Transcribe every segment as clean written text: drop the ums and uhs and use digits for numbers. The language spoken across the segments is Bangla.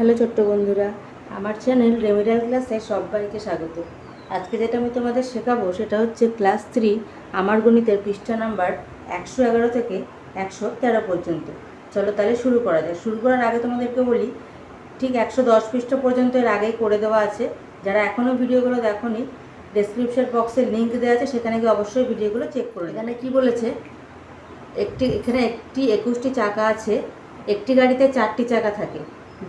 হ্যালো ছোট্ট বন্ধুরা, আমার চ্যানেল রেমিডিয়াল ক্লাসে সবাইকে স্বাগত। আজকে যেটা আমি তোমাদের শেখাবো সেটা হচ্ছে ক্লাস 3 আমার গণিতের পৃষ্ঠা নাম্বার 111 থেকে 113 পর্যন্ত। চলো তাহলে শুরু করা যায়। শুরু করার আগে তোমাদেরকে বলি, ঠিক 110 পৃষ্ঠা পর্যন্ত এর আগেই করে দেওয়া আছে। যারা এখনও ভিডিওগুলো দেখোনি, ডেসক্রিপশন বক্সে লিঙ্ক দেওয়া আছে, সেখানে গিয়ে অবশ্যই ভিডিওগুলো চেক করে। এখানে কি বলেছে, এখানে 21টি চাকা আছে। একটি গাড়িতে 4টি চাকা থাকে।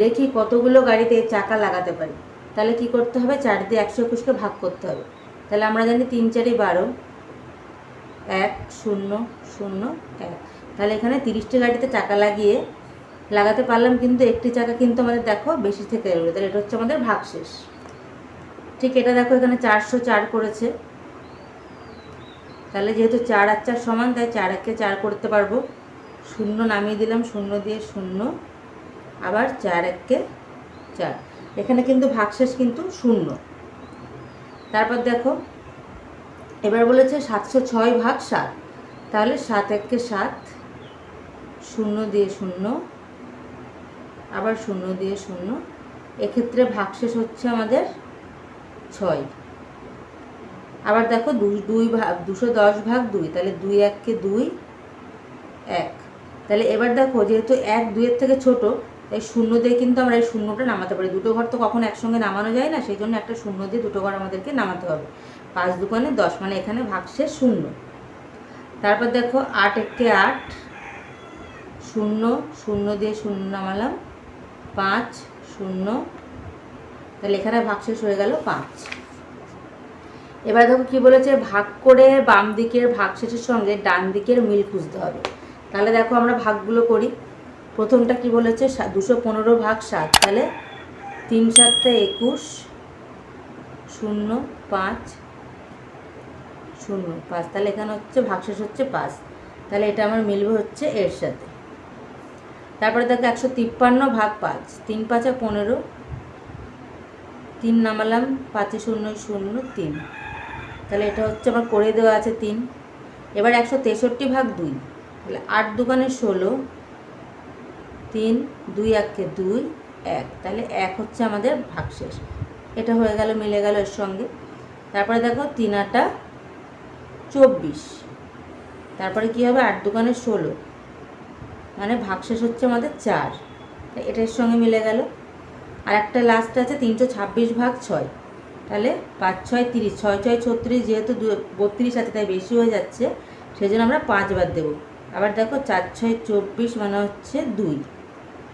দেখি কতগুলো গাড়িতে চাকা লাগাতে পারি। তাহলে কি করতে হবে, 4 দিয়ে 121কে ভাগ করতে হবে। তাহলে আমরা জানি 3 4 12, 1 0 0 1। তাহলে এখানে 30টি গাড়িতে চাকা লাগাতে পারলাম, কিন্তু একটি চাকা কিন্তু আমাদের দেখো বেশি থেকে এলো। তাহলে এটা হচ্ছে আমাদের ভাগশেষ। ঠিক এটা দেখো, এখানে 404 করেছে। তাহলে যেহেতু 4 আর 4 সমান, তাই 4 একে 4 করতে পারবো। 0 নামিয়ে দিলাম, 0 দিয়ে 0, আবার 4 একে 4। এখানে কিন্তু ভাগশেষ কিন্তু 0। তারপর দেখো, এবার বলেছে 706 ভাগ 7। তাহলে 7 একে 7, 0 দিয়ে 0, আবার 0 দিয়ে 0। এক্ষেত্রে ভাগশেষ হচ্ছে আমাদের 6। আবার দেখো 210 ভাগ 2, তাহলে 2 একে 2, 1। তাহলে এবার দেখো, যেহেতু 1 2 এর থেকে ছোট, তাই 0 দিয়ে কিন্তু আমরা এই 0টা নামাতে পারি। দুটো ঘর তো কখনো একসঙ্গে নামানো যায় না, সেই জন্য একটা 0 দিয়ে দুটো ঘর আমাদেরকে নামাতে হবে। 5 2 10, মানে এখানে ভাগশেষ 0। তারপর দেখো 8 একে 8, 0 0 দিয়ে 0 নামালাম, 5 0। তাহলে এখানে ভাগশেষ হয়ে গেল 5। এবার দেখো কি বলেছে, ভাগ করে বাম দিকের ভাগশেষের সঙ্গে ডান দিকের মিল খুঁজতে হবে। তাহলে দেখো আমরা ভাগগুলো করি। প্রথমটা কি বলেছে, 215 ভাগ 7। তাহলে 3 7 21, 0 5 0 5। তাহলে এখানে হচ্ছে ভাগশেষ হচ্ছে 5। তাহলে এটা আমার মিলবে হচ্ছে এর সাথে। তারপরে দেখো 153 ভাগ 5। 3 5 15, 3 নামালাম, 5 0 0 3। তাহলে এটা হচ্ছে আমার করে দেওয়া আছে 3। এবার 163 ভাগ 2। তাহলে 8 2 16, 3 2 একে 2 1। তাহলে 1 হচ্ছে আমাদের ভাগশেষ। এটা হয়ে গেল, মিলে গেল এর সঙ্গে। তারপরে দেখো 3 8 24। তারপরে কি হবে, 8 2 16, মানে ভাগশেষ হচ্ছে আমাদের 4। এটার সঙ্গে মিলে গেল। আর একটা লাস্ট আছে 326 ভাগ 6। তাহলে 5 6 30, 6 6 36, যেহেতু 32 আছে তাই বেশি হয়ে যাচ্ছে, সেই জন্য আমরা 5 বার দেবো। আবার দেখো 4 6 24, মানে হচ্ছে 2।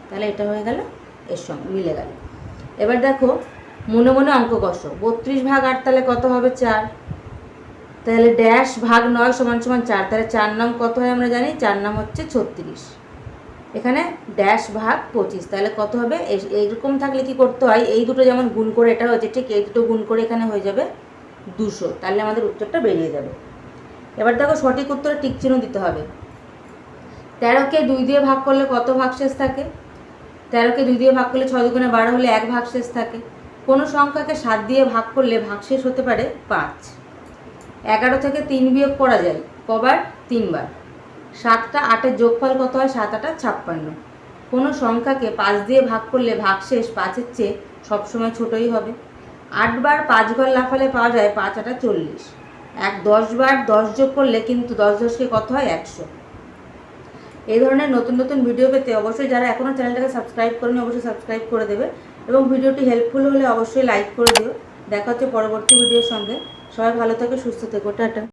তাহলে এটা হয়ে গেল, এর সঙ্গে মিলে গেল। এবার দেখো মনে মনে অঙ্ক কষো। 32 ভাগ 8 তাহলে কত হবে, 4। তাহলে ড্যাশ ভাগ 9 সমান সমান 4। তাহলে 4 নাম কত হয় আমরা জানি, 4 নাম হচ্ছে 36। এখানে ড্যাশ ভাগ 25, তাহলে কত হবে, এইরকম থাকলে কি করতে হয়, এই দুটো যেমন গুণ করে এটা হয়েছে, ঠিক এই দুটো গুণ করে এখানে হয়ে যাবে 200। তাহলে আমাদের উত্তরটা বেরিয়ে যাবে। এবার দেখো সঠিক উত্তরে টিক চিহ্ন দিতে হবে। 13কে 2 দিয়ে ভাগ করলে কত ভাগশেষ থাকে, 13কে 2 দিয়ে ভাগ করলে 6 2 12 হলে 1 ভাগশেষ থাকে। কোনো সংখ্যাকে 7 দিয়ে ভাগ করলে ভাগশেষ হতে পারে 5। 11 থেকে 3 বিয়োগ করা যায় কবার, 3 বার। 7টা 8-এর যোগফল কত হয়, 7 8 56। কোনো সংখ্যাকে 5 দিয়ে ভাগ করলে ভাগশেষ 5-এর চেয়ে সবসময় ছোটই হবে। 8 বার 5 ঘর লাফালে পাওয়া যায় 5 8 40। 10 বার 10 যোগ করলে কিন্তু 10 10কে কত হয়, 100। এই ধরনের নতুন নতুন ভিডিও পেতে অবশ্যই যারা এখনও চ্যানেলটাকে সাবস্ক্রাইব করেনি, অবশ্যই সাবস্ক্রাইব করে দেবে, এবং ভিডিওটি হেল্পফুল হলে অবশ্যই লাইক করে দিও। দেখা হচ্ছে পরবর্তী ভিডিওর সঙ্গে। সবাই ভালো থেকো, সুস্থ থেকো, টাটা।